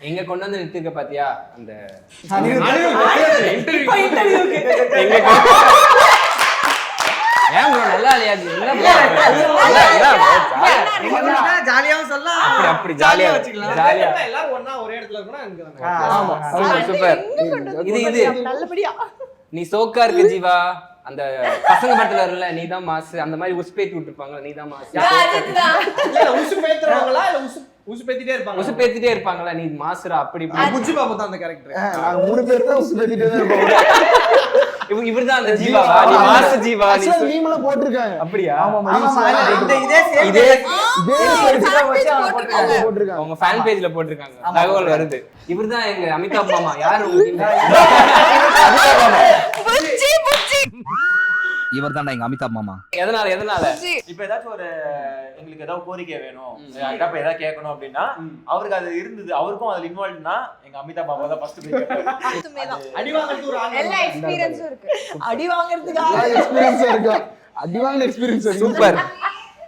எங்க கொண்டு வந்து நிறுத்திருக்க பாத்தியா அந்த ஏன் ப்ரோ நல்லா இல்லையா ஜாலியாவும் சொல்லலாம், அப்படி ஜாலியா வச்சுக்கலாம். ஜாலியா எல்லாரும் ஒண்ணா ஒரே இடத்துல இருக்கணும் ஆமா. சூப்பர். இது நல்லபடியா நீ சோக்கா இருக்க ஜீவா, அந்த பசங்க படத்துல வரல நீதான் மாசு, அந்த மாதிரி உசுப்பேத்தி விட்டுருப்பாங்க நீதான் மாசு, உசு பேத்துறவங்களா இல்ல உசு பேத்திட்டே இருப்பாங்க? உசுப்பேத்திட்டே இருப்பாங்களா நீ மாசுரா அப்படி இப்படி. புஜ்ஜி பாபு தான் அந்த கேரக்டர். நாங்க 3 பேர் தான் உசுபேத்திட்டே தான் இருப்போம். இவர்தான் அந்த ஜீவாவா, நீ மாசு ஜீவா நீ Actually மீம்ல போட்டுருக்காங்க. அப்படியா? ஆமா ஆமா, இதே இதே போட்டுருக்காங்க. அவங்க ஃபேன் பேஜ்ல போட்டிருக்காங்க, தகவல் வருது. இவர்தான் எங்க அமிதாப் மாமா. யாரு இவர் தான்டா எங்க அமிதாப் மாமா. எதனால இப்ப ஏதாச்சும் ஒரு எங்களுக்கு ஏதாவது கோரிக்கை வேணும், ஏதாவது கேட்கணும் அப்படின்னா அவருக்கு அது இருந்தது, அவருக்கும் அதுல இன்வால்வ்னா எங்க அமிதாப் பாபா தான் ஃபர்ஸ்ட் போய் கேட்பாரு. அடி வாங்குறது ஒரு ஆள். எல்லா எக்ஸ்பீரியன்ஸும் இருக்கு. அடி வாங்குறதுக்கு எக்ஸ்பீரியன்ஸ் இருக்கா? அடிவாங்க எக்ஸ்பீரியன்ஸ் சூப்பர்.